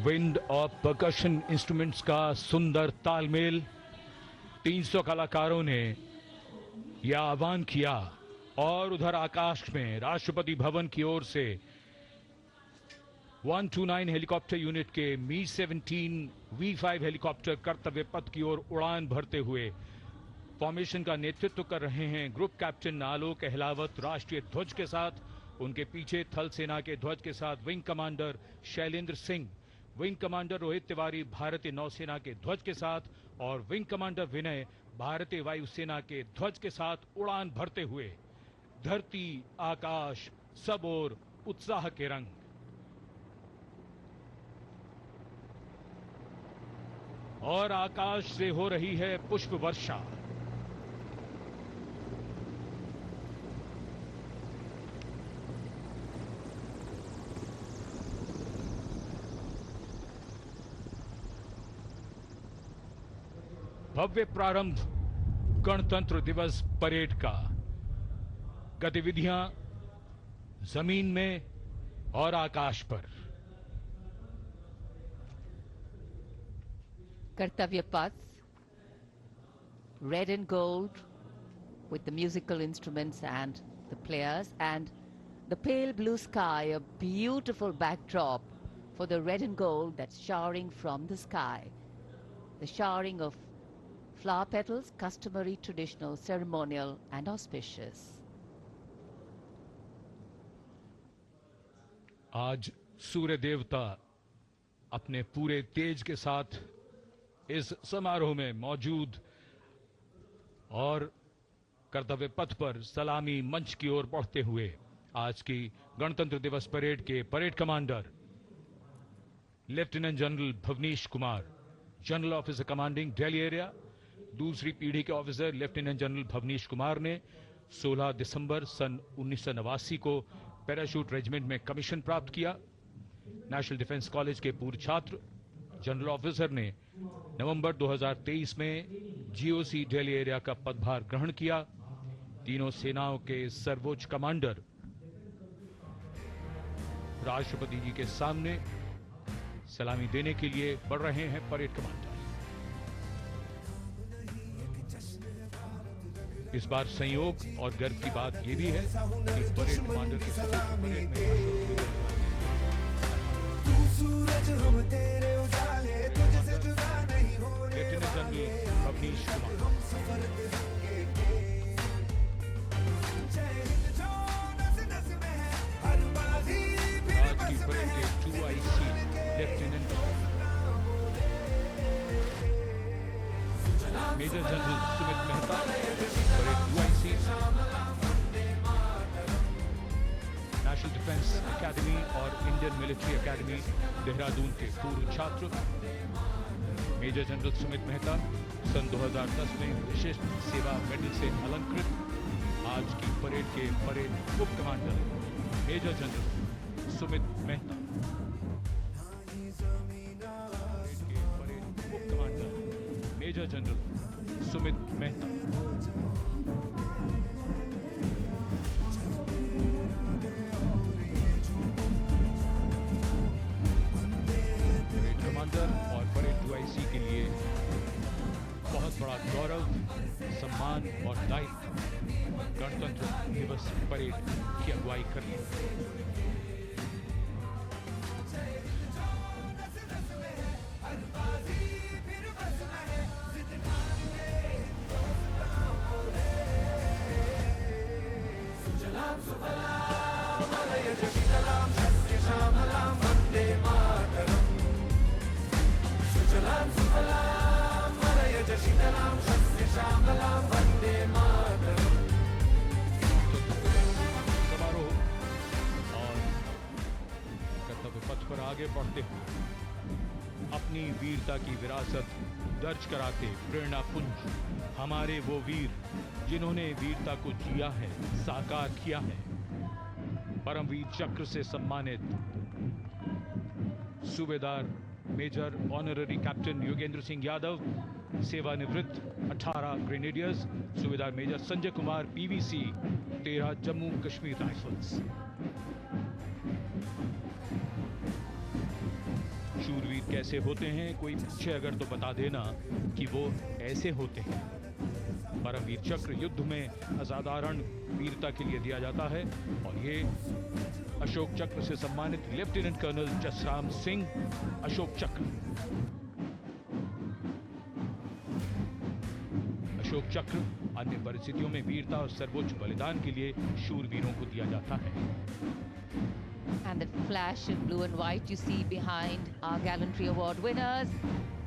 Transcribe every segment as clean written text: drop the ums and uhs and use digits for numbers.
Wind और percussion instruments का सुंदर तालमेल। 300 कलाकारों ने यह आह्वान किया और उधर आकाश में राष्ट्रपति भवन की ओर से 129 हेलीकॉप्टर यूनिट के मी-17 V5 हेलीकॉप्टर कर्तव्य पथ की ओर उड़ान भरते हुए फॉर्मेशन का नेतृत्व कर रहे हैं ग्रुप कैप्टन आलोक अहलावत राष्ट्रीय ध्वज के साथ। उनके पीछे थल सेना के ध्वज के साथ wing commander Shailendra Singh, wing commander Rohit Tiwari भारतीय नौसेना के ध्वज के साथ और विंग कमांडर विनय भारतीय वायुसेना के ध्वज के साथ उड़ान भरते हुए। धरती आकाश सब ओर उत्साह के रंग। और आकाश से हो रही है पुष्प वर्षा। भव्य प्रारंभ गणतंत्र दिवस परेड का। गतिविधियां जमीन में और आकाश पर। Kartavya Path, red and gold with the musical instruments and the players, and the pale blue sky, a beautiful backdrop for the red and gold that's showering from the sky. The showering of flower petals, customary, traditional, ceremonial and auspicious. आज सूर्य देवता अपने पूरे तेज के साथ इस समारोह में मौजूद और कर्तव्य पथ पर सलामी मंच की ओर बढ़ते हुए आज की गणतंत्र दिवस परेड के parade commander lieutenant general Bhavnish Kumar, general officer commanding Delhi area. दूसरी पीढ़ी के officer lieutenant general Bhavnish Kumar ने 16 दिसंबर सन 1989 को पैराशूट रेजिमेंट में कमीशन प्राप्त किया। नेशनल डिफेंस कॉलेज के पूर्व छात्र जनरल ऑफिसर ने नवंबर 2023 में जीओसी दिल्ली एरिया का पदभार ग्रहण किया। तीनों सेनाओं के सर्वोच्च कमांडर राष्ट्रपति जी के सामने सलामी देने के लिए बढ़ रहे हैं परेड कमांडर। इस बार संयोग और गर्व की बात यह भी है कि परेड कमांडर के साथ परेड में लेफ्टिनेंट जनरल भवनीश कुमार। आज की परेड के 2IC lieutenant major general Sumit Mehta, parade 2IC। National Defence Academy और इंडियन मिलिट्री एकेडमी देहरादून के पूर्व छात्र मेजर जनरल सुमित मेहता सन 2010 में विशिष्ट सेवा मेडल से अलंकृत। आज की परेड के परेड उप commander major general Sumit Mehta. Parade के परेड उप commander major general Sumit Mehta. और परेड 2IC के लिए बहुत बड़ा गौरव, सम्मान और दायित्व गणतंत्र दिवस परेड की अगुवाई करनी। आगे बढ़ते हुए अपनी वीरता की विरासत दर्ज कराते प्रेरणा पुंज हमारे वो वीर जिन्होंने वीरता को जिया है, साकार किया है। परमवीर चक्र से सम्मानित subedar major honorary captain Yogendra Singh Yadav, सेवानिवृत्त 18 grenadiers, subedar major Sanjay Kumar PVC 13 Jammu Kashmir rifles. शूरवीर कैसे होते हैं, कोई पूछे अगर तो बता देना कि वो ऐसे होते हैं। परमवीर चक्र युद्ध में असाधारण वीरता के लिए दिया जाता है और ये अशोक चक्र से सम्मानित लेफ्टिनेंट कर्नल जसराम सिंह अशोक चक्र। अशोक चक्र अन्य परिस्थितियों में वीरता और सर्वोच्च बलिदान के लिए शूरवीरों को दिया जाता है। And that flash in blue and white you see behind our gallantry award winners,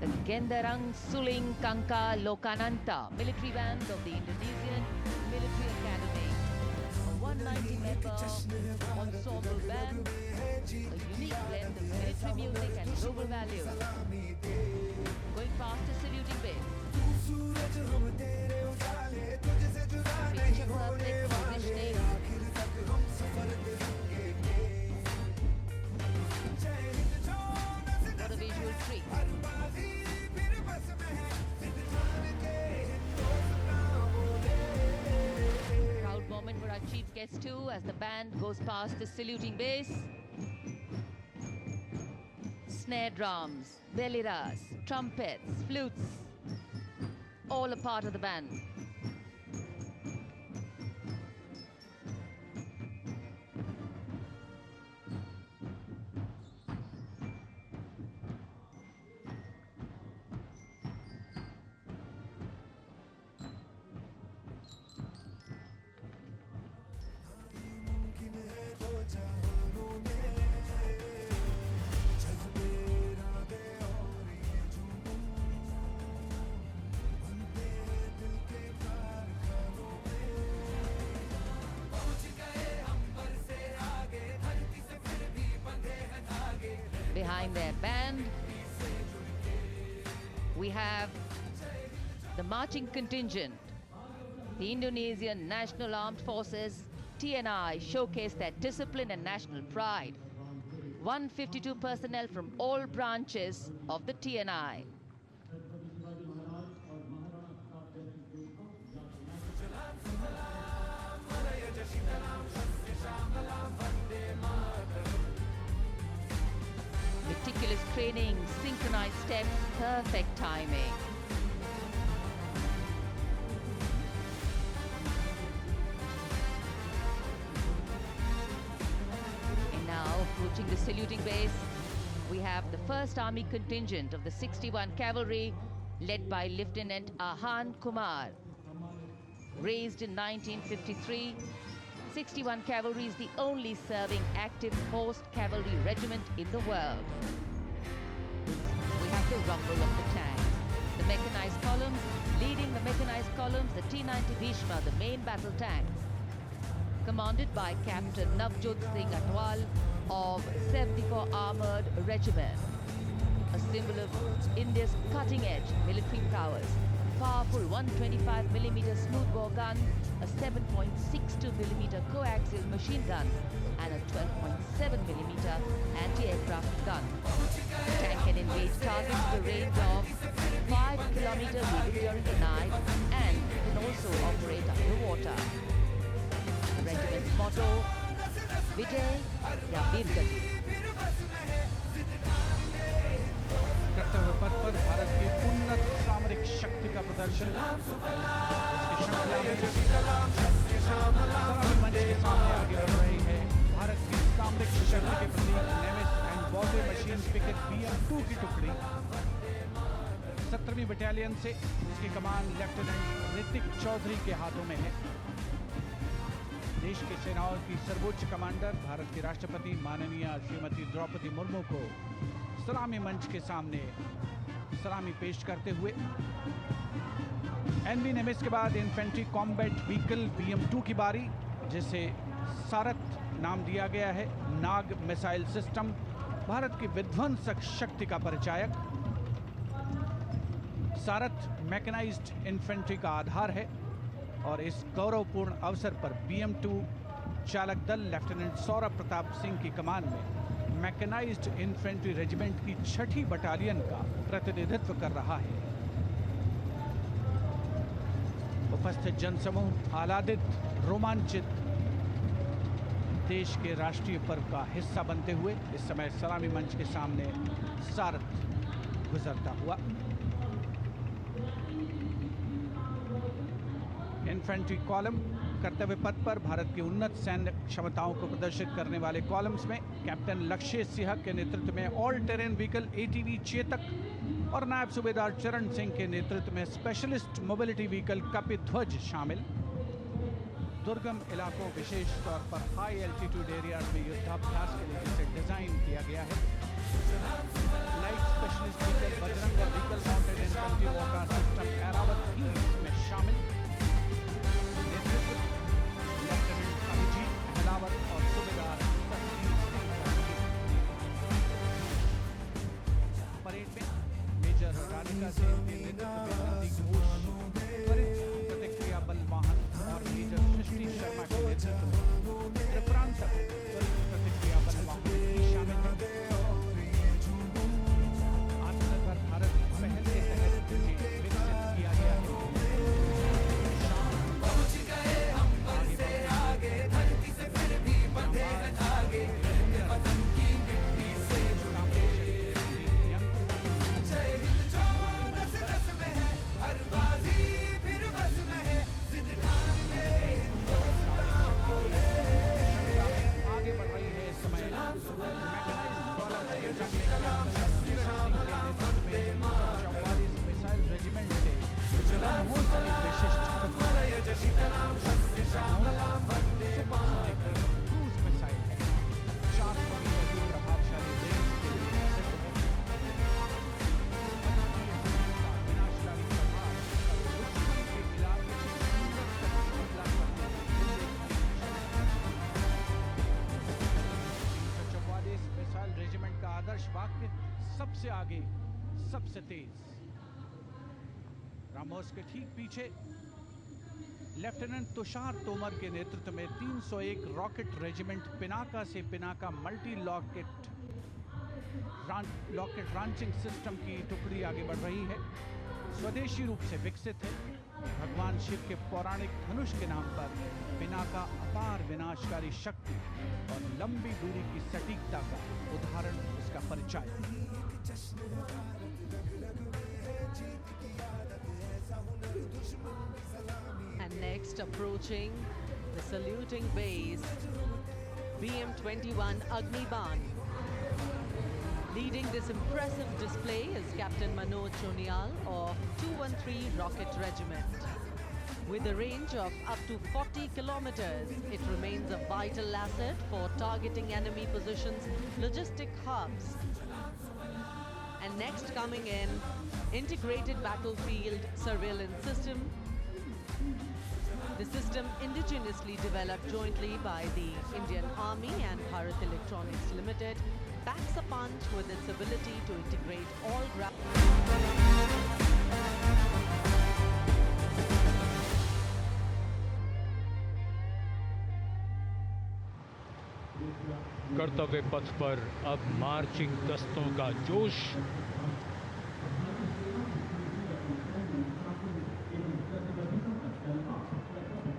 the Gendarang Suling Kangka Lokananta military band of the Indonesian Military Academy. A 190-member ensemble band, a unique blend of military music and noble values. Going past a saluting base. Picture perfect positioning. What a visual treat. Proud moment for our chief guest too as the band goes past the saluting base. Snare drums, beliras, trumpets, flutes, all a part of the band. Behind their band, we have the marching contingent. The Indonesian National Armed Forces, TNI, showcase their discipline and national pride. 152 personnel from all branches of the TNI. Meticulous training, synchronized steps, perfect timing. And now, approaching the saluting base, we have the 1st Army contingent of the 61 Cavalry, led by Lieutenant Ahan Kumar. Raised in 1953, 61 Cavalry is the only serving active horse cavalry regiment in the world. We have the rumble of the tanks, the mechanized columns, leading the mechanized columns, the T-90 Bhishma, the main battle tanks, commanded by Captain Navjot Singh Atwal of 74 Armored Regiment, a symbol of India's cutting-edge military prowess. Powerful 125mm smoothbore gun, a 7.62mm coaxial machine gun, and a 12.7mm anti-aircraft gun. The tank can engage targets to a range of 5 kilometers even during the night and can also operate underwater. The regiment's motto, Vijay Ya Veer Gati. कर्तव्य पथ पर भारत की उन्नत सामरिक शक्ति का प्रदर्शन इसकी श्रृंखला में सलामी मंच के सामने आगे बढ़ रही है। भारत की सामरिक शक्ति के प्रतीक NAMIS and Bombay machine picket BM-2 की टुकड़ी 17वीं बटालियन से इसकी कमान लेफ्टिनेंट ऋतिक चौधरी के हाथों में है। देश की सेनाओं की सर्वोच्च कमांडर भारत की राष्ट्रपति माननीय श्रीमती द्रौपदी मुर्मू को सलामी मंच के सामने सलामी पेश करते हुए NV नेमिस के बाद इन्फेंट्री कॉम्बैट व्हीकल BM-2 की बारी, जिसे सारथ नाम दिया गया है। नाग मिसाइल सिस्टम भारत की विध्वंसक शक्ति का परिचायक। सारथ मैकेनाइज्ड इन्फेंट्री का आधार है और इस गौरवपूर्ण अवसर पर BM-2 चालक दल लेफ्टिनेंट सौरभ प्रताप सिंह की कमान में मैकेनाइज्ड इन्फेंट्री रेजिमेंट की 6ठी बटालियन का प्रतिनिधित्व कर रहा है। उपस्थित जनसमूह आह्लादित, रोमांचित देश के राष्ट्रीय पर्व का हिस्सा बनते हुए इस समय सलामी मंच के सामने सारथ गुजरता हुआ। इन्फेंट्री कॉलम कर्तव्य पथ पर भारत की उन्नत सैन्य क्षमताओं को प्रदर्शित करने वाले कॉलम्स में कैप्टन लक्ष्य सिंह के नेतृत्व में all terrain vehicle ATV Chetak और नायब सूबेदार चरण सिंह के नेतृत्व में स्पेशलिस्ट मोबिलिटी व्हीकल कपिध्वज शामिल। दुर्गम इलाकों विशेष तौर पर हाई एल्टीट्यूड एरियाज में युद्धाभ्यास के लिए जिसे डिजाइन किया गया है। लाइट स्पेशलिस्ट व्हीकल बजरंग और vehicle mounted infantry warfare system Airavat भी इसमें शामिल। नेतृत्व लेफ्टिनेंट अभिजीत अहलावत और सूबेदार परेड में मेजर राधिका सिंह के नेतृत्व में नंदी घोष, त्वरित प्रतिक्रिया बल वाहन और मेजर सृष्टि शर्मा के नेतृत्व में त्रिपुरांतक त्वरित प्रतिक्रिया बल वाहन भी शामिल हैं। आत्मनिर्भर भारत पहल के तहत इन्हें विकसित किया गया है। वाक्य सबसे आगे सबसे तेज। रामोस के ठीक पीछे लेफ्टिनेंट तुषार तोमर के नेतृत्व में 301 रॉकेट रेजिमेंट पिनाका से Pinaka multi locket launching system की टुकड़ी आगे बढ़ रही है। स्वदेशी रूप से विकसित है। भगवान शिव के पौराणिक धनुष के नाम पर पिनाका अपार विनाशकारी शक्ति और लंबी दूरी की सटीकता का उदाहरण इसका परिचय। And next, approaching the saluting base, BM-21 Agniban. Leading this impressive display is Captain Manoj Chonial of 213 Rocket Regiment. With a range of up to 40 kilometers, it remains a vital asset for targeting enemy positions, logistic hubs. And next coming in, integrated battlefield surveillance system. The system indigenously developed jointly by the Indian Army and Bharat Electronics Limited packs a punch with its ability to integrate all कर्तव्य पथ पर अब marching दस्तों का जोश।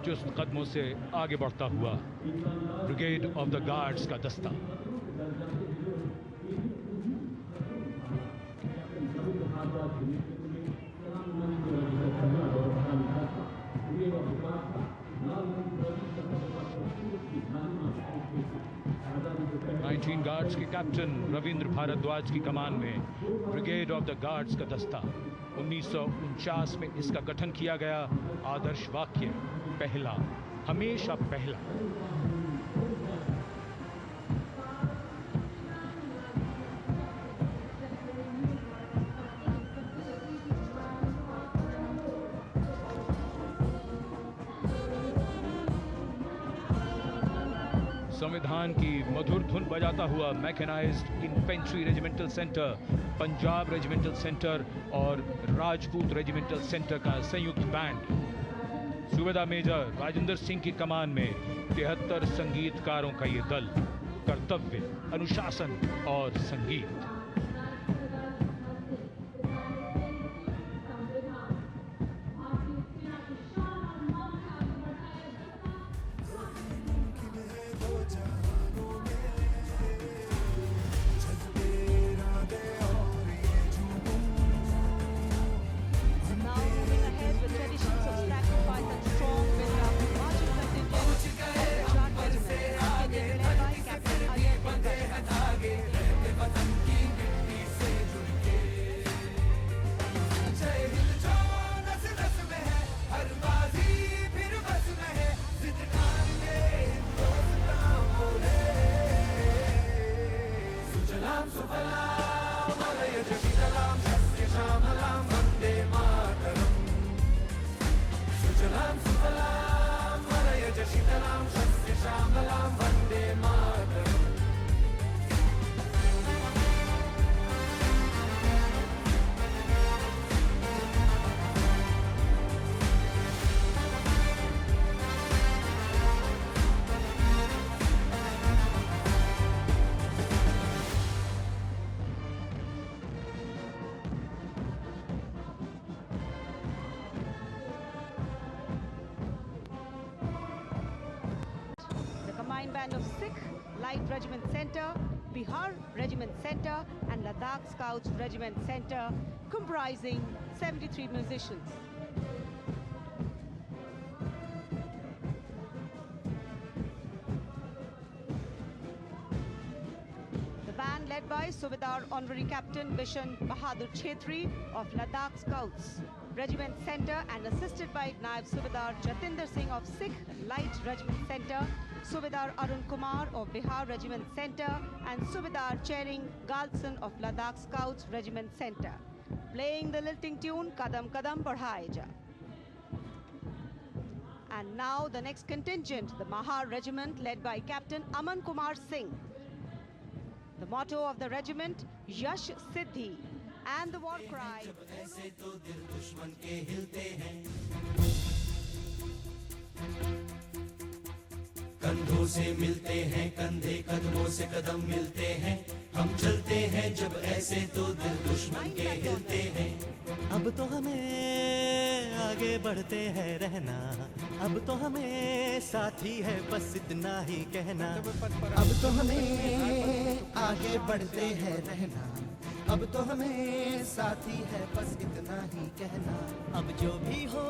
चुस्त कदमों से आगे बढ़ता हुआ ब्रिगेड ऑफ द गार्ड्स का दस्ता। गार्ड्स के कैप्टन रविंद्र भारद्वाज की कमान में ब्रिगेड ऑफ द गार्ड्स का दस्ता। 1949 में इसका गठन किया गया। आदर्श वाक्य पहला, हमेशा पहला। संविधान की मधुर धुन बजाता हुआ mechanised infantry regimental centre, Punjab regimental centre और राजपूत रेजिमेंटल सेंटर का संयुक्त बैंड। सूबेदार मेजर राजेंद्र सिंह की कमान में 73 संगीतकारों का ये दल। कर्तव्य, अनुशासन और संगीत। band of Sikh Light Regiment Center, Bihar Regiment Center and Ladakh Scouts Regiment Center, comprising 73 musicians. The band led by Subedar Honorary Captain Bishan Bahadur Chhetri of Ladakh Scouts Regiment Center and assisted by Naib Subedar Jatinder Singh of Sikh Light Regiment Center, Subedar Arun Kumar of Bihar Regiment Center and Subedar Chering Galson of Ladakh Scouts Regiment Center, playing the lilting tune Kadam Kadam Badhaye Ja. And now the next contingent, the Mahar Regiment led by Captain Aman Kumar Singh. The motto of the regiment, Yash Siddhi, and the war cry. कंधों से मिलते हैं कंधे कदमों से कदम मिलते हैं हम चलते हैं जब ऐसे तो दिल दुश्मन के हिलते हैं अब तो हमें आगे बढ़ते हैं रहना अब तो हमें साथी है बस इतना ही कहना अब तो हमें आगे बढ़ते हैं रहना अब तो हमें साथी है बस इतना ही कहना अब जो भी हो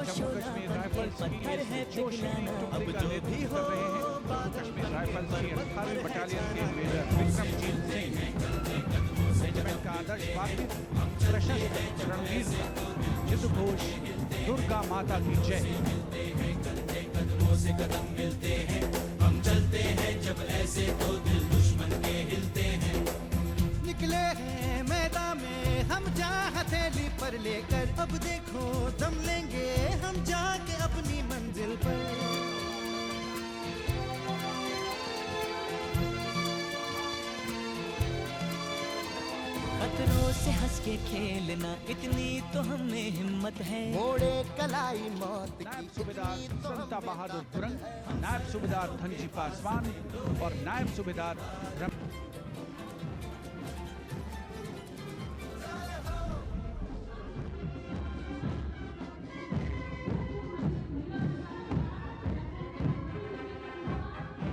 जम्मू कश्मीर राइफल्स पत्थर है पिघलाना अब जो भी हो कश्मीर राइफल्स की 18वीं बटालियन के मेजर विक्रमजीत सिंह रेजिमेंट का आदर्श वाक्य प्रशस्त रणवीर युद्ध घोष दुर्गा माता की जय कदमों से कदम मिलते हैं हम चलते हैं जब ऐसे तो दिल दुश्मन के हिलते हैं निकले हैं मैदान में हम जा हथेली पर लेकर अब देखो दम लेंगे हम जाके अपनी मंजिल पर खतरों से हंस के खेलना इतनी तो हमें हिम्मत है मोड़े कलाई मौत की नायब सूबेदार संता बहादुर गुरंग, नायब सूबेदार धनजी पासवान और नायब सूबेदार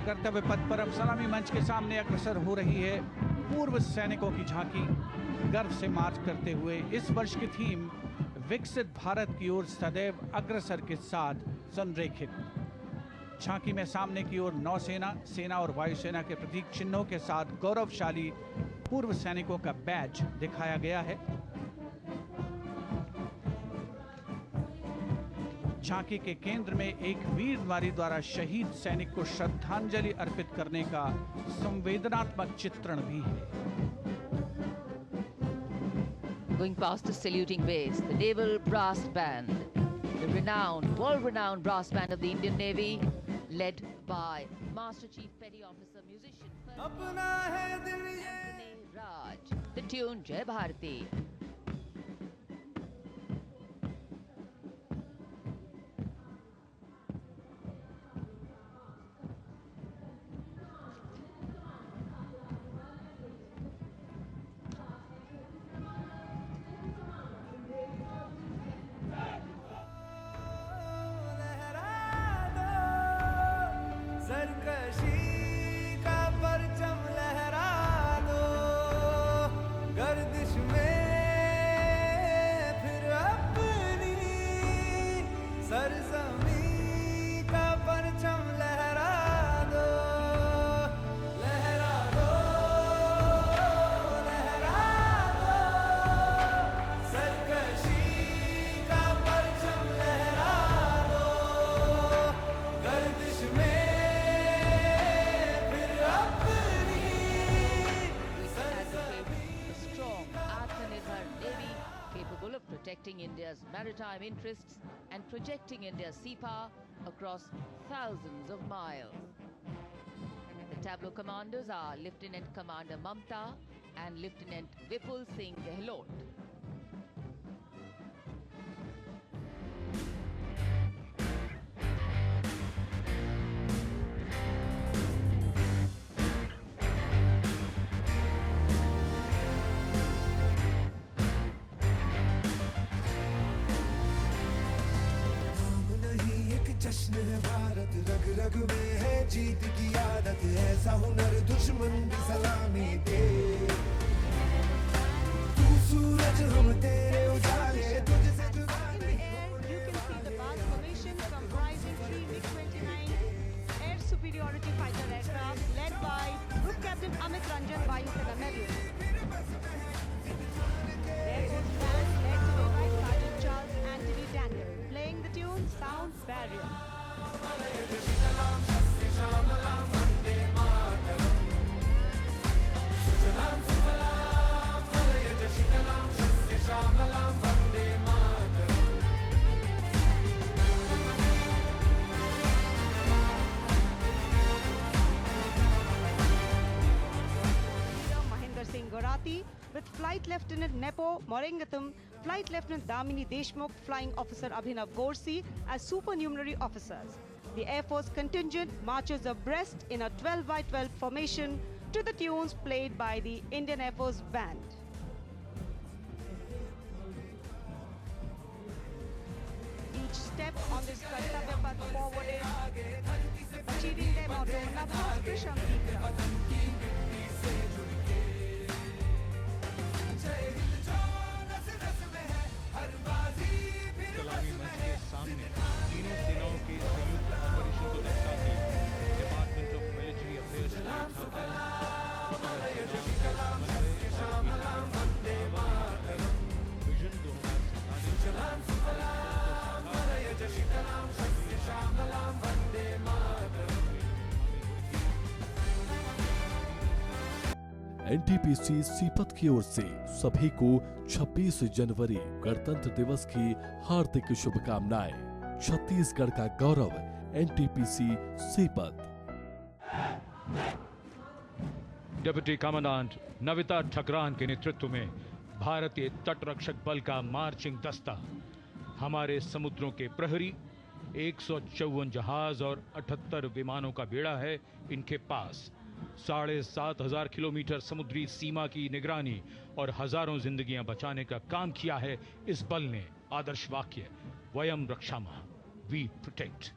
कर्तव्य पथ पर अब सलामी मंच के सामने अग्रसर हो रही है पूर्व सैनिकों की झांकी गर्व से मार्च करते हुए। इस वर्ष की थीम विकसित भारत की ओर सदैव अग्रसर के साथ संरेखित। झांकी में सामने की ओर नौसेना, सेना और वायुसेना के प्रतीक चिन्हों के साथ गौरवशाली पूर्व सैनिकों का बैज दिखाया गया है। झांकी के केंद्र में एक वीर नारी द्वारा शहीद सैनिक को श्रद्धांजलि अर्पित करने का संवेदनात्मक चित्रण भी है। Going past the saluting base, the Naval Brass Band, the renowned, world-renowned brass band of the Indian Navy, led by Master Chief Petty Officer Musician Anthony Raj. The tune Jai Bharati. सरकशी का परचम लहरा दो गर्दिश में फिर अपनी सरजमी का परचम लहरा दो लहरा दो लहरा दो सरकशी का परचम लहरा दो गर्दिश में Of protecting India's maritime interests and projecting India's sea power across thousands of miles. The tableau commanders are Lieutenant Commander Mamta and Lieutenant Vipul Singh Gehlot. जश्न है भारत रग रग में है जीत की आदत ऐसा हुनर दुश्मन भी सलामी दे तू सूरज हम तेरे उजाले तुझसे जुदा In the air, you can see the vast formation comprising 3 MiG-29 air superiority fighter aircraft led by Group Captain Amit Ranjan, Vayu Sena Medal. The Air Force band led today by Sergeant Charles Anthony Daniel, playing the tune Sound Barrier. Mahinder Singh Gorati with Flight Lieutenant Nepo Moringatham, Flight Lieutenant Damini Deshmukh, Flying Officer Abhinav Gorsi as supernumerary officers. The Air Force contingent marches abreast in a 12x12 formation to the tunes played by the Indian Air Force Band. Each step on this Kartavya Path forward is achieving their motto, Navas Krisham Vigra. सलामी मंच के सामने तीनों सेनाओं के संयुक्त operation को दर्शाती department of military affairs vision 2047 NTPC Sipat की ओर से सभी को 26 जनवरी गणतंत्र दिवस की हार्दिक शुभकामनाएं। छत्तीसगढ़ का गौरव NTPC Sipat. Deputy commandant Navita Thakran के नेतृत्व में भारतीय तटरक्षक बल का मार्चिंग दस्ता हमारे समुद्रों के प्रहरी 154 जहाज और 78 विमानों का बेड़ा है इनके पास। 7,500 किलोमीटर समुद्री सीमा की निगरानी और हजारों जिंदगियां बचाने का काम किया है इस बल ने। आदर्श वाक्य वयम रक्षामः, we protect.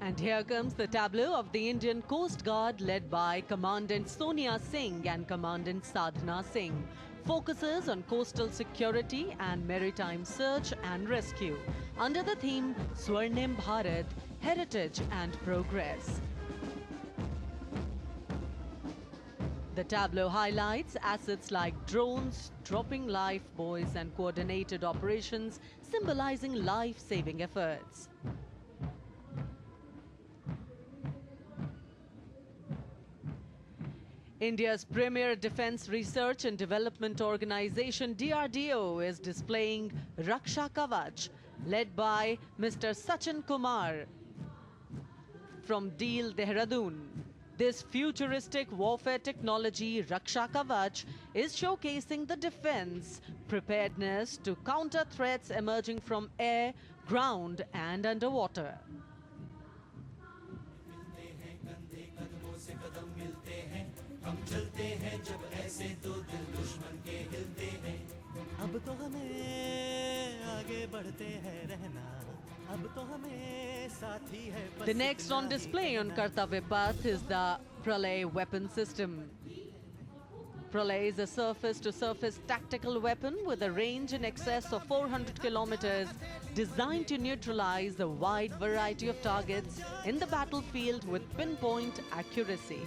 And here comes the tableau of the Indian Coast Guard led by Commandant Sonia Singh and Commandant Sadhana Singh. Focuses on coastal security and maritime search and rescue under the theme Swarnim Bharat, Heritage and Progress. The tableau highlights assets like drones, dropping life buoys and coordinated operations symbolizing life-saving efforts. India's premier defense research and development organization DRDO is displaying Raksha Kavach, led by Mr. Sachin Kumar from Deel, Dehradun. This futuristic warfare technology, Raksha Kavach, is showcasing the defense preparedness to counter threats emerging from air, ground and underwater. हम चलते हैं जब ऐसे तो दिल दुश्मन के हिलते हैं। अब तो हमें आगे बढ़ते हैं रहना, अब तो हमें साथी है। The next on display on Kartavya Path is the Pralay weapon system. Pralay is a surface-to-surface tactical weapon with a range in excess of 400 kilometers, designed to neutralize a wide variety of targets in the battlefield with pinpoint accuracy.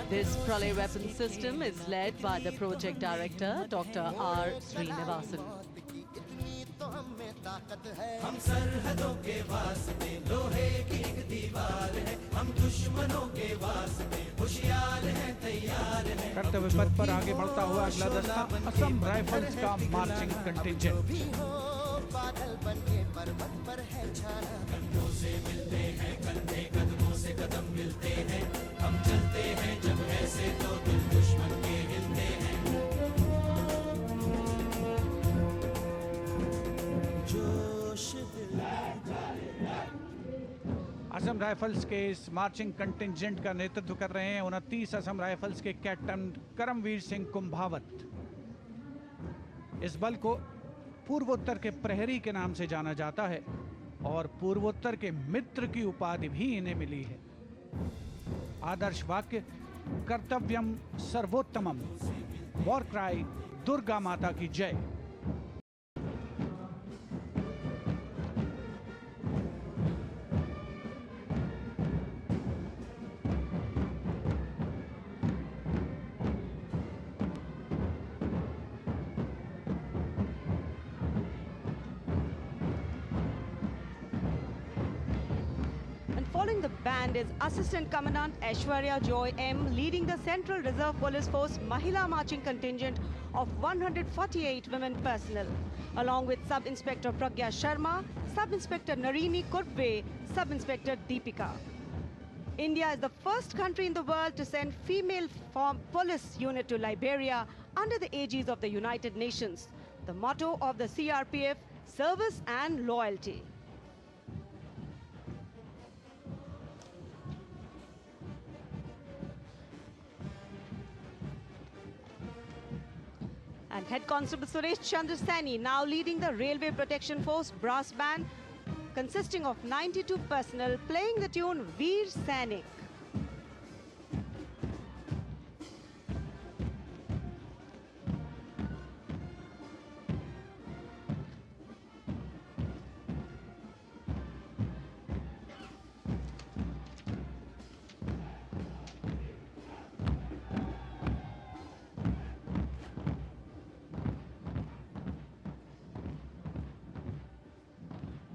This Pralay weapon system is led by the project director, Dr. R. Srinivasan. हम सरहदों के वास्ते लोहे की एक दीवार है, हम दुश्मनों के वास्ते होशियार हैं, तैयार हैं। कर्तव्य पथ पर आगे बढ़ता हुआ अगला दस्ता असम राइफल्स का मार्चिंग कंटिंजेंट। बादल बनके पर्वत पर है छाना, कंधों से मिलते हैं कंधे, कदमों से कदम मिलते हैं। हम चलते हैं जब ऐसे तो दिल दुश्मन के हिलते हैं। असम राइफल्स के इस मार्चिंग कंटिंजेंट का नेतृत्व कर रहे हैं 29 असम राइफल्स के कैप्टन करमवीर सिंह कुंभावत। इस बल को पूर्वोत्तर के प्रहरी के नाम से जाना जाता है और पूर्वोत्तर के मित्र की उपाधि भी इन्हें मिली है। आदर्श वाक्य कर्तव्यम सर्वोत्तमम, वॉर क्राई दुर्गा माता की जय। Following the band is Assistant Commandant Aishwarya Joy M, leading the Central Reserve Police Force Mahila Marching Contingent of 148 women personnel, along with Sub-Inspector Pragya Sharma, Sub-Inspector Narini Kurve, Sub-Inspector Deepika. India is the first country in the world to send female police unit to Liberia under the aegis of the United Nations. The motto of the CRPF, service and loyalty. And Head Constable Suresh Chandra Saini now leading the Railway Protection Force brass band consisting of 92 personnel playing the tune Veer Sainik.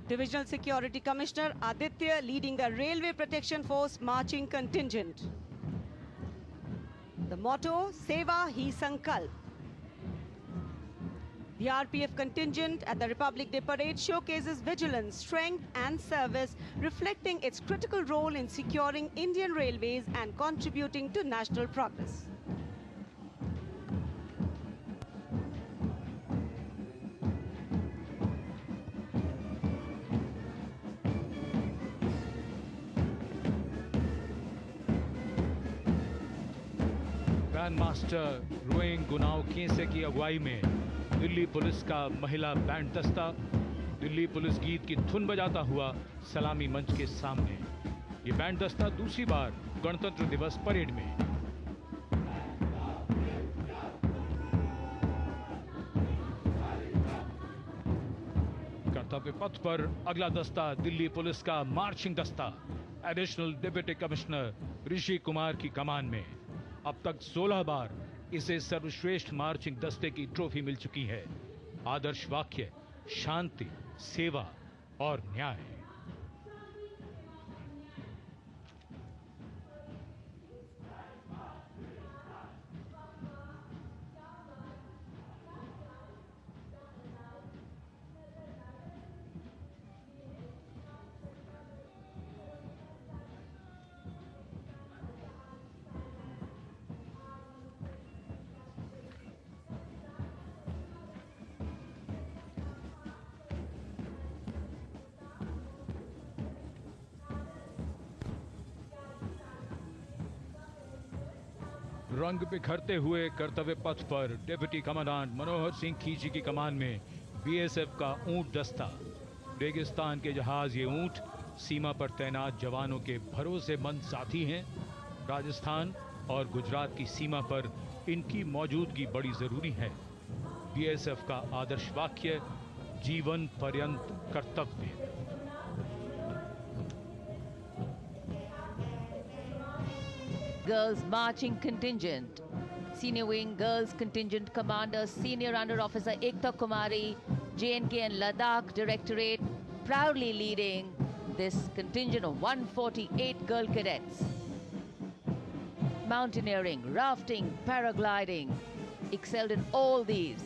Divisional Security Commissioner Aditya leading the Railway Protection Force marching contingent. The motto, Seva Hi Sankalp. The RPF contingent at the Republic Day Parade showcases vigilance, strength and service, reflecting its critical role in securing Indian railways and contributing to national progress. Grand master रोइंग गुनाव केसे की अगुवाई में Delhi police का महिला band दस्ता Delhi police गीत की धुन बजाता हुआ सलामी मंच के सामने। ये बैंड दस्ता दूसरी बार गणतंत्र दिवस परेड में। कर्तव्य पथ पर अगला दस्ता दिल्ली पुलिस का मार्चिंग दस्ता additional deputy commissioner Rishi Kumar की कमान में। अब तक 16 बार इसे सर्वश्रेष्ठ मार्चिंग दस्ते की ट्रॉफी मिल चुकी है। आदर्श वाक्य शांति, सेवा और न्याय। रंग बिखरते हुए कर्तव्य पथ पर डिप्टी कमांडेंट मनोहर सिंह खींची की कमान में बीएसएफ का ऊंट दस्ता। रेगिस्तान के जहाज ये ऊंट सीमा पर तैनात जवानों के भरोसेमंद साथी हैं। राजस्थान और गुजरात की सीमा पर इनकी मौजूदगी बड़ी जरूरी है। बीएसएफ का आदर्श वाक्य जीवन पर्यंत कर्तव्य। Girls Marching Contingent. Senior Wing Girls Contingent Commander Senior Under Officer Ekta Kumari, J&K and Ladakh Directorate, proudly leading this contingent of 148 girl cadets. Mountaineering, rafting, paragliding, excelled in all these.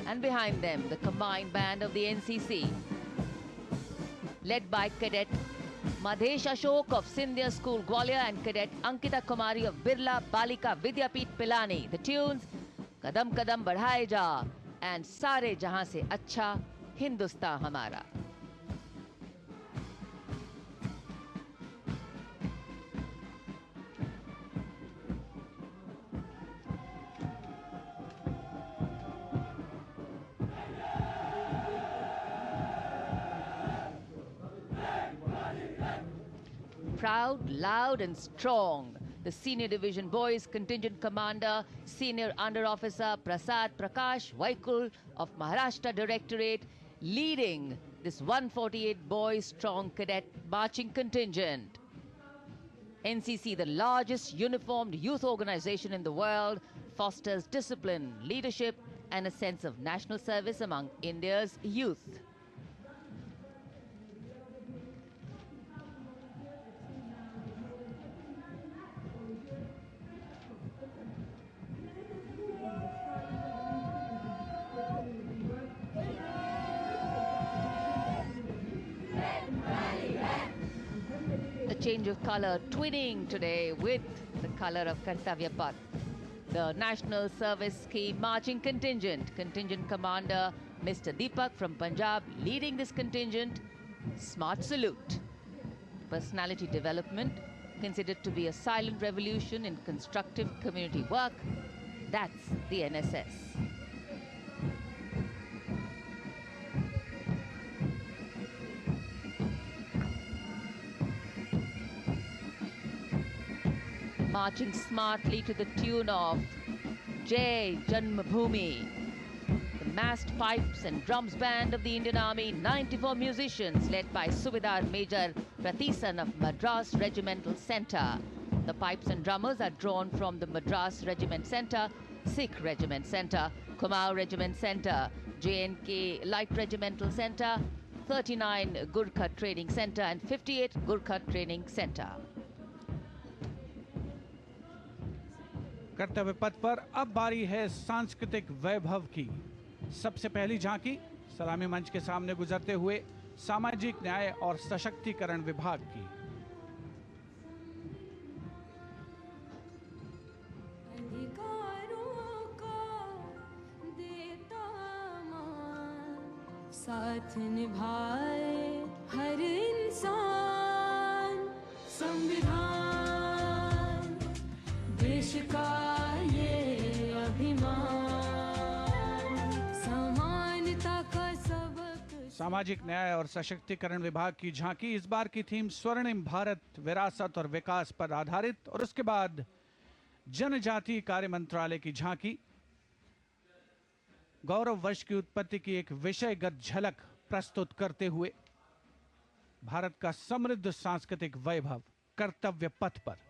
And behind them, the combined band of the NCC, led by Cadet Madhesh Ashok of Sindhya School Gwalior and Cadet Ankita Kumari of Birla Balika Vidyapeeth Pilani. The tunes Kadam Kadam Badhaye Ja and Sare Jahan Se Acha Hindustan Hamara. proud, loud and strong. The Senior Division Boys Contingent Commander, Senior Under Officer Prasad Prakash Vaikul of Maharashtra Directorate, leading this 148 boys strong cadet marching contingent. NCC, the largest uniformed youth organization in the world, fosters discipline, leadership and a sense of national service among India's youth. Change of color twinning today with the color of Kartavya Path. The National Service Scheme Marching Contingent, Contingent Commander Mr. Deepak from Punjab leading this contingent. Smart salute. Personality development considered to be a silent revolution in constructive community work. That's the NSS. Marching smartly to the tune of Jai Janmabhoomi. The massed pipes and drums band of the Indian Army, 94 musicians led by Subedar Major Prathisan of Madras Regimental Centre. The pipes and drummers are drawn from the Madras Regiment Centre, Sikh Regiment Centre, Kumaon Regiment Centre, JNK Light Regimental Centre, 39 Gurkha Training Centre and 58 Gurkha Training Centre. कर्तव्य पथ पर अब बारी है सांस्कृतिक वैभव की। सबसे पहली झांकी सलामी मंच के सामने गुजरते हुए सामाजिक न्याय और सशक्तिकरण विभाग की। साथ निभाए हर इंसान, संविधान देश का ये अभिमान, समानता का सबक। सामाजिक न्याय और सशक्तिकरण विभाग की झांकी। इस बार की थीम स्वर्णिम भारत, विरासत और विकास पर आधारित। और उसके बाद जनजातीय कार्य मंत्रालय की झांकी। गौरव वर्ष की उत्पत्ति की एक विषयगत झलक प्रस्तुत करते हुए भारत का समृद्ध सांस्कृतिक वैभव कर्तव्य पथ पर।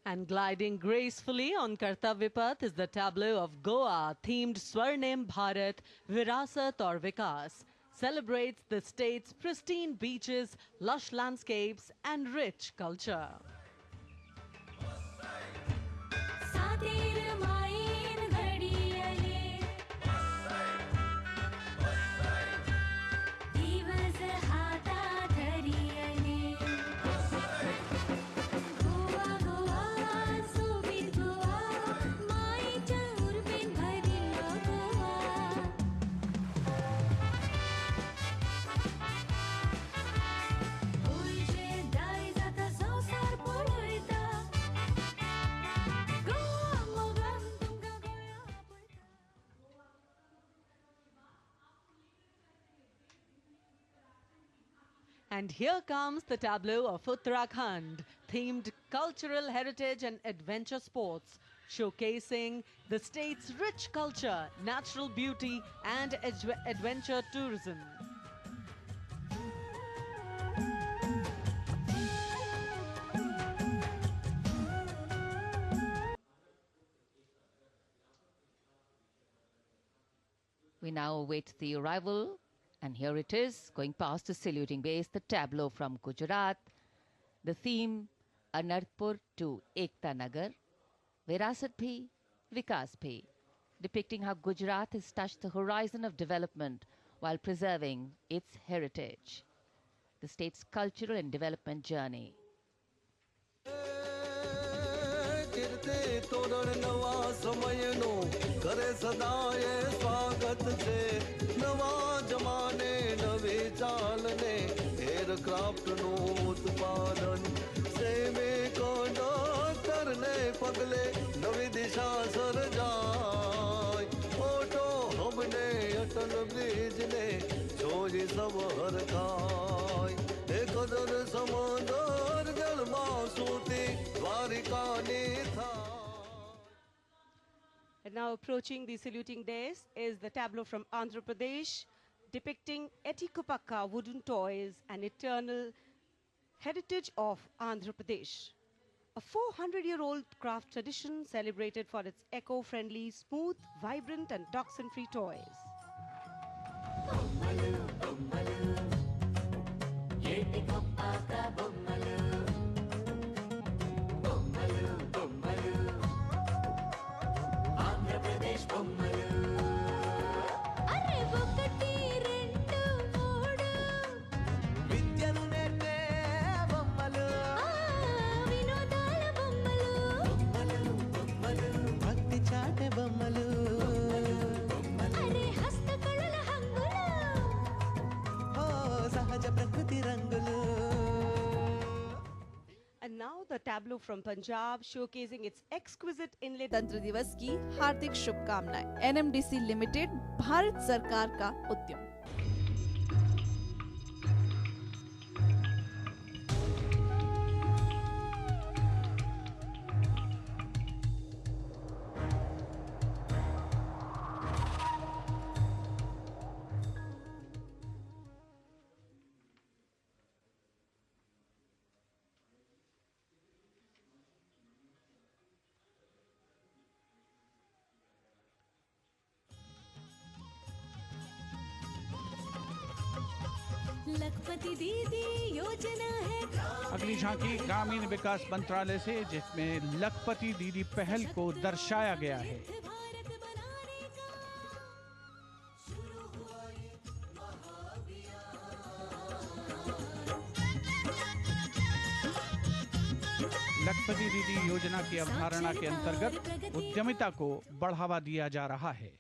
And gliding gracefully on Kartavya Path is the tableau of Goa, themed Swarnim Bharat, Virasat or Vikas. Celebrates the state's pristine beaches, lush landscapes and rich culture. And here comes the tableau of Uttarakhand, themed cultural heritage and adventure sports, showcasing the state's rich culture, natural beauty and adventure tourism. We now await the arrival. And here it is, going past the saluting base, the tableau from Gujarat. The theme, Anarpur to Ekta Nagar. Virasat bhi, Vikas bhi. depicting how Gujarat has touched the horizon of development while preserving its heritage. The state's cultural and development journey. पगले नवी दिशा sir जाय auto हमने अटल bridge ने छोड़ी सब हर खाय एक कदर समंदर जल मासूती द्वारिका ने था. And now approaching the saluting dais is the tableau from Andhra Pradesh depicting Etikopaka wooden toys, an eternal heritage of Andhra Pradesh. A 400-year-old craft tradition celebrated for its eco-friendly, smooth, vibrant and toxin-free toys. And now the tableau from Punjab showcasing its exquisite inlaid. गणतंत्र दिवस की हार्दिक शुभकामनाएं. NMDC limited Bharat सरकार का उद्यम. लखपति दीदी योजना है. अगली झांकी ग्रामीण विकास मंत्रालय से, जिसमें लखपति दीदी पहल को दर्शाया गया है. लखपति दीदी योजना की अवधारणा के अंतर्गत उद्यमिता को बढ़ावा दिया जा रहा है.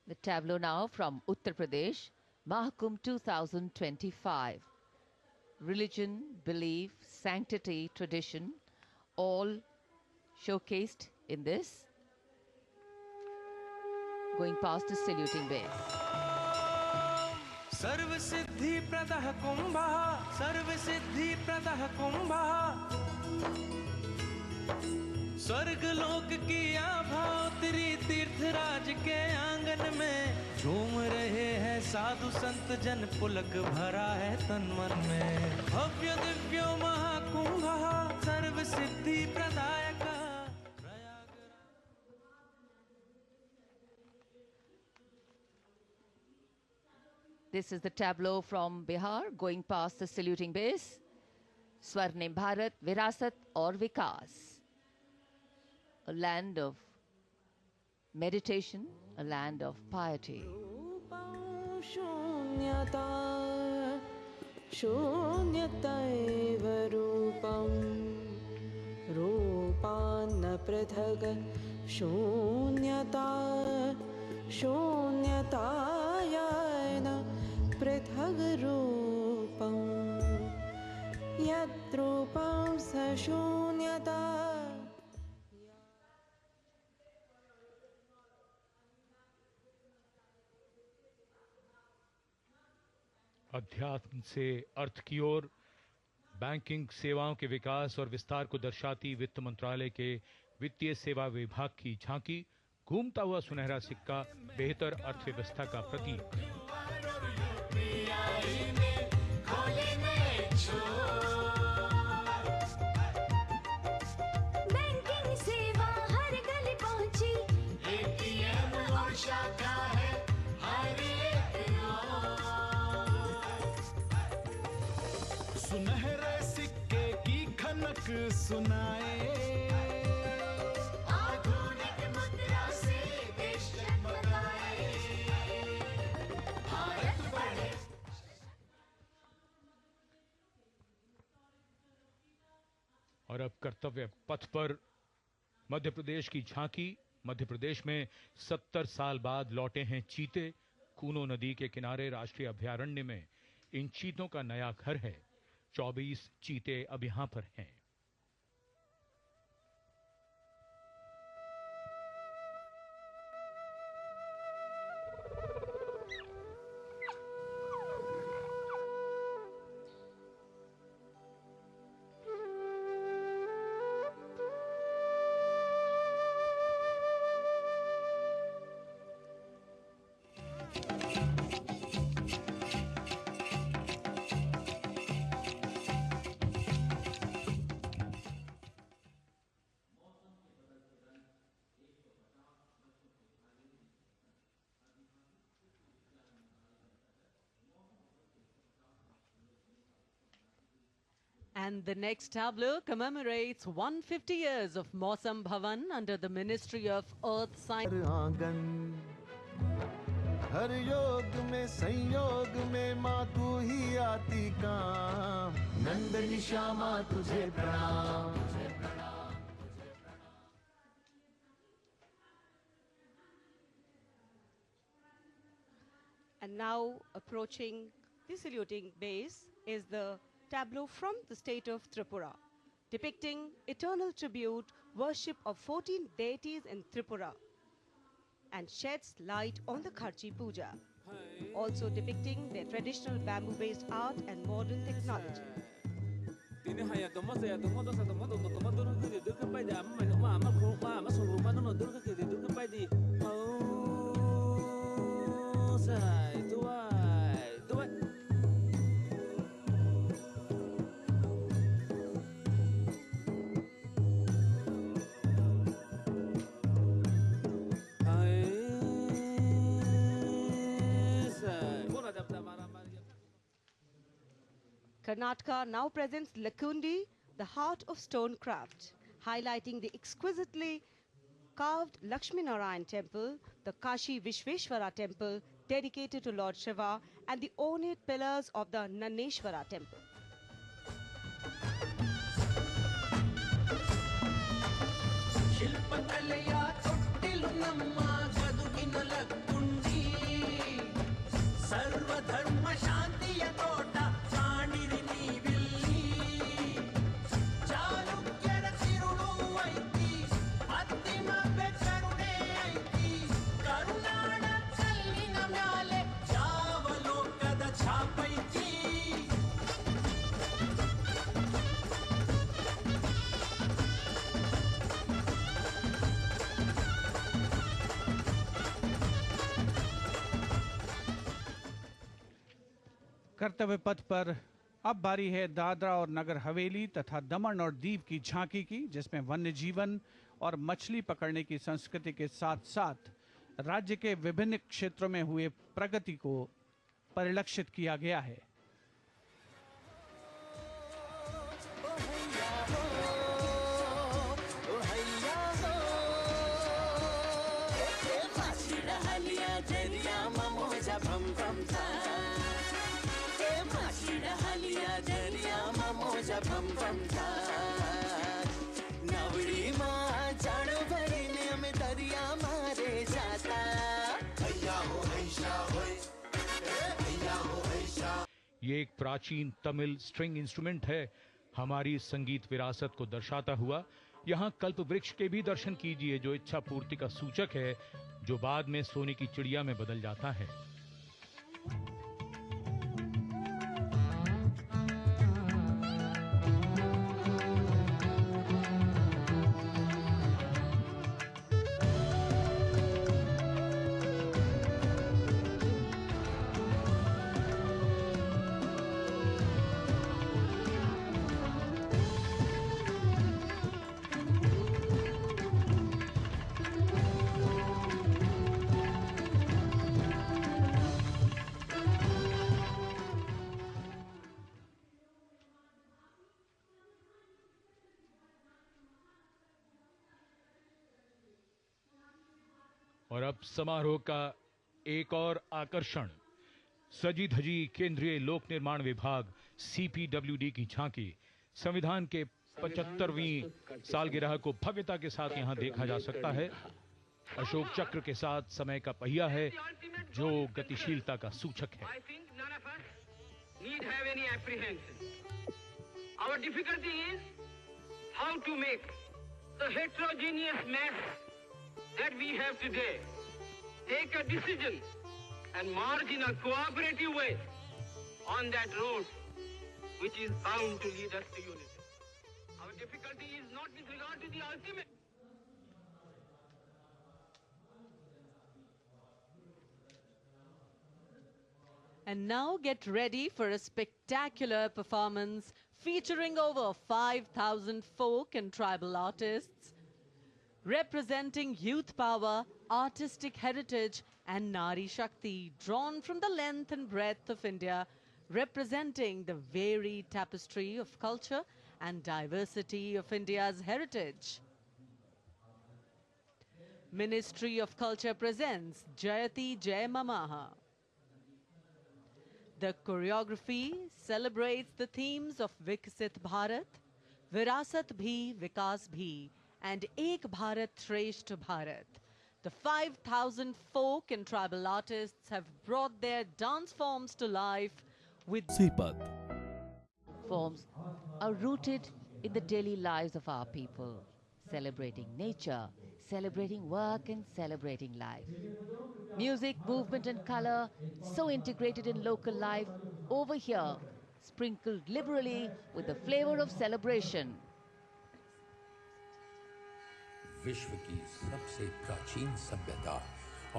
The tableau now from Uttar Pradesh, Mahakumbh 2025. Religion, belief, sanctity, tradition, all showcased in this. Going past the saluting base. सर्व सिद्धि प्रदः कुंभः, सर्व सिद्धि प्रदः कुंभः. स्वर्ग लोक की आभा उतरी तीर्थराज के आंगन में. झूम रहे हैं साधु संत जन, पुलक भरा है तन मन में. भव्य दिव्यो महाकुंभः, सर्व सिद्धि प्रदायकः. This is the tableau from Bihar, going past the saluting base. Swarnim Bharat, Virasat aur Vikas. A land of meditation, a land of piety. शून्यता शून्यतैव रूपं रूपान्न पृथग्. शून्यता शून्यतायैन पृथग् रूपं. यद्रूपं स शून्यता. अध्यात्म से अर्थ की ओर, बैंकिंग सेवाओं के विकास और विस्तार को दर्शाती वित्त मंत्रालय के वित्तीय सेवा विभाग की झांकी. घूमता हुआ सुनहरा सिक्का, बेहतर अर्थव्यवस्था का प्रतीक. बैंकिंग सेवा हर गली पहुंची. एटीएम और शाखा है हर एक. सुनहरा ढोलक सुनाए। आधुनिक मुद्रा से देश जगमगाए, भारत बढ़े। और अब कर्तव्य पथ पर मध्य प्रदेश की झांकी। मध्य प्रदेश में 70 साल बाद लौटे हैं चीते। कूनो नदी के किनारे राष्ट्रीय अभयारण्य में इन चीतों का नया घर है। 24 चीते अब यहां पर हैं। And the next tableau commemorates 150 years of Mausam Bhavan under the Ministry of Earth Science. आंगन हर योग में संयोग में माँ तू ही आती काम। नंदनी श्यामा तुझे प्रणाम। And now approaching the saluting base is the tableau from the state of Tripura, depicting eternal tribute, worship of 14 deities in Tripura, and sheds light on the Kharchi Puja, also depicting their traditional bamboo-based art and modern technology. Karnataka now presents Lakundi, the heart of stone craft, highlighting the exquisitely carved Lakshmi Narayan temple, the Kashi Vishveshwara temple dedicated to Lord Shiva, and the ornate pillars of the Naneshwara temple. कर्तव्य पथ पर अब बारी है दादरा और नगर हवेली तथा दमन और दीव की झांकी की, जिसमें वन्य जीवन और मछली पकड़ने की संस्कृति के साथ साथ राज्य के विभिन्न क्षेत्रों में हुए प्रगति को परिलक्षित किया गया है। ये एक प्राचीन तमिल स्ट्रिंग इंस्ट्रूमेंट है, हमारी संगीत विरासत को दर्शाता हुआ। यहाँ कल्प वृक्ष के भी दर्शन कीजिए, जो इच्छा पूर्ति का सूचक है, जो बाद में सोने की चिड़िया में बदल जाता है। और अब समारोह का एक और आकर्षण, सजी धजी केंद्रीय लोक निर्माण विभाग CPWD की झांकी। संविधान के 75वीं सालगिरह को भव्यता के साथ यहां देखा जा सकता है। अशोक चक्र के साथ समय का पहिया है जो गतिशीलता का सूचक है। Need have any apprehension. Our difficulty is how to make the heterogeneous mass that we have today take a decision and march in a cooperative way on that road which is bound to lead us to unity. Our difficulty is not with regard to the ultimate. And now get ready for a spectacular performance featuring over 5,000 folk and tribal artists, representing youth power, artistic heritage and Nari Shakti, drawn from the length and breadth of India, representing the varied tapestry of culture and diversity of India's heritage. Ministry of Culture presents Jayati Jay Mamaha. The choreography celebrates the themes of Viksit Bharat, Virasat Bhi, Vikas Bhi, and Ek Bharat Shreshth Bharat. The 5,000 folk and tribal artists have brought their dance forms to life with forms are rooted in the daily lives of our people, celebrating nature, celebrating work and celebrating life. Music, movement and color, so integrated in local life, over here, sprinkled liberally with the flavor of celebration. विश्व की सबसे प्राचीन सभ्यता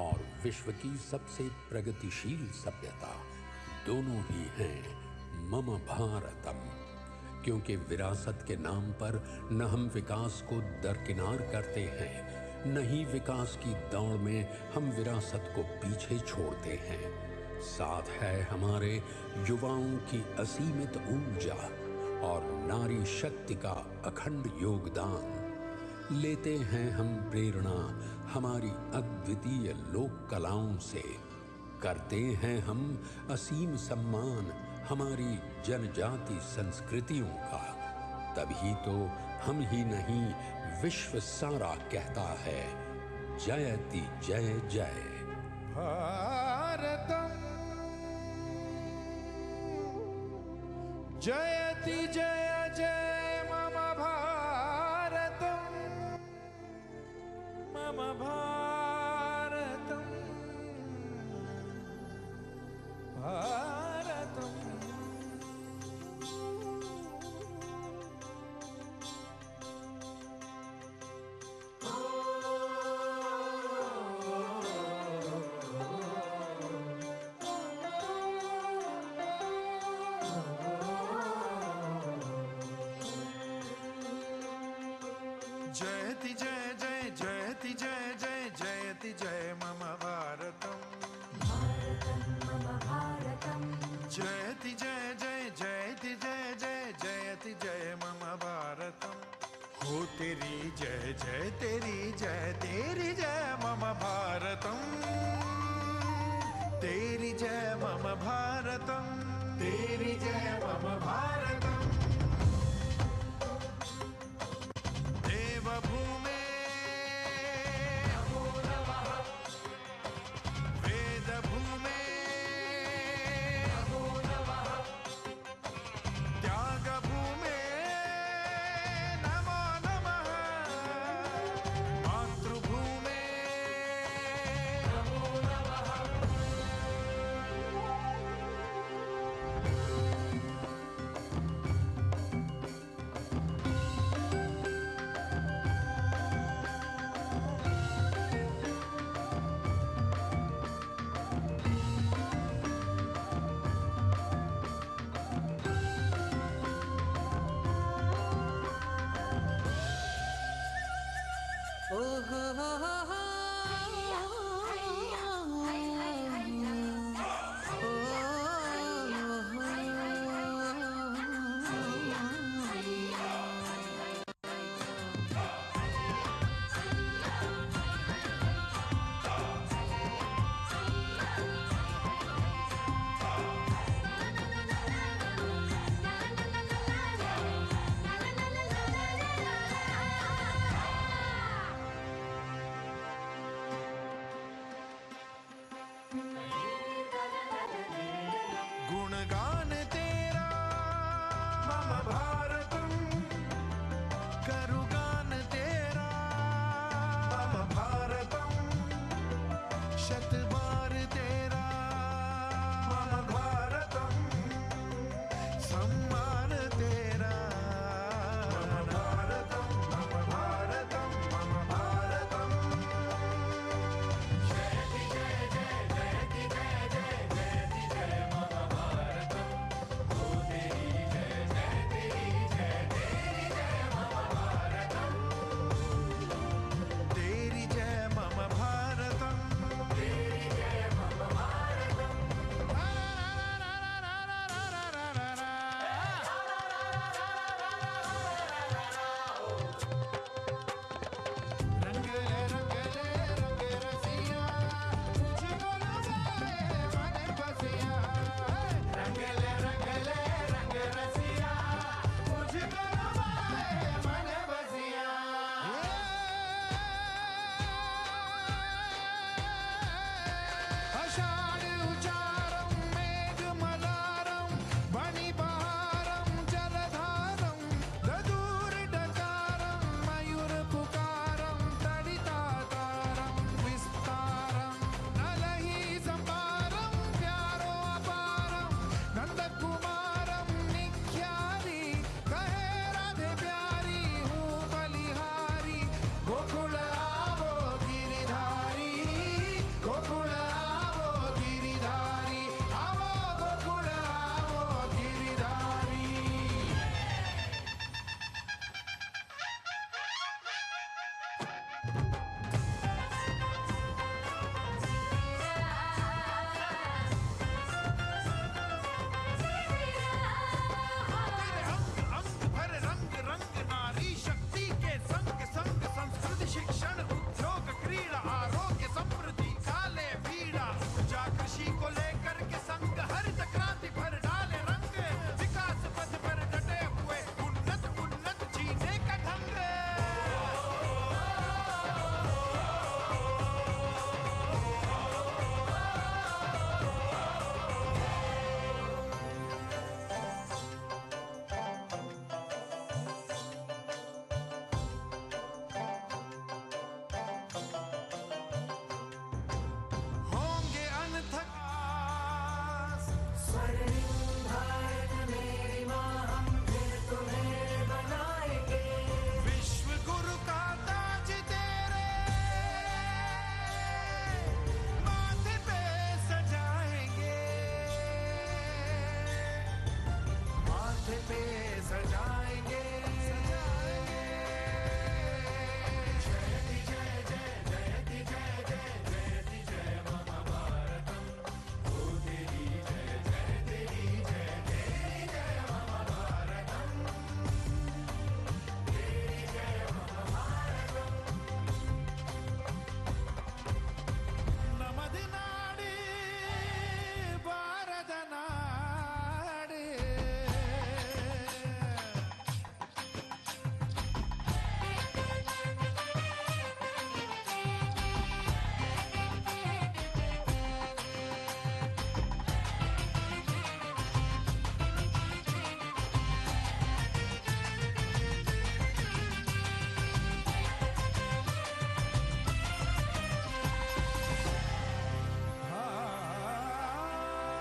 और विश्व की सबसे प्रगतिशील सभ्यता दोनों ही हैं मम भारतम, क्योंकि विरासत के नाम पर न हम विकास को दरकिनार करते हैं, न ही विकास की दौड़ में हम विरासत को पीछे छोड़ते हैं। साथ है हमारे युवाओं की असीमित ऊर्जा और नारी शक्ति का अखंड योगदान। लेते हैं हम प्रेरणा हमारी अद्वितीय लोक कलाओं से, करते हैं हम असीम सम्मान हमारी जनजाति संस्कृतियों का। तभी तो हम ही नहीं विश्व सारा कहता है जयति जय जय। भारतम जयति जय जय मम भारतम, मम भारतम, भारतम। जयति जय जय जयति जय जय जयति जय मम भारतम, मम भारतम। जयति जय जय जयति जय जय जयति जय मम भारतम। हो तेरी जय जय तेरी जय मम भारतम, तेरी जय मम भारतम, तेरी जय मम भारतम।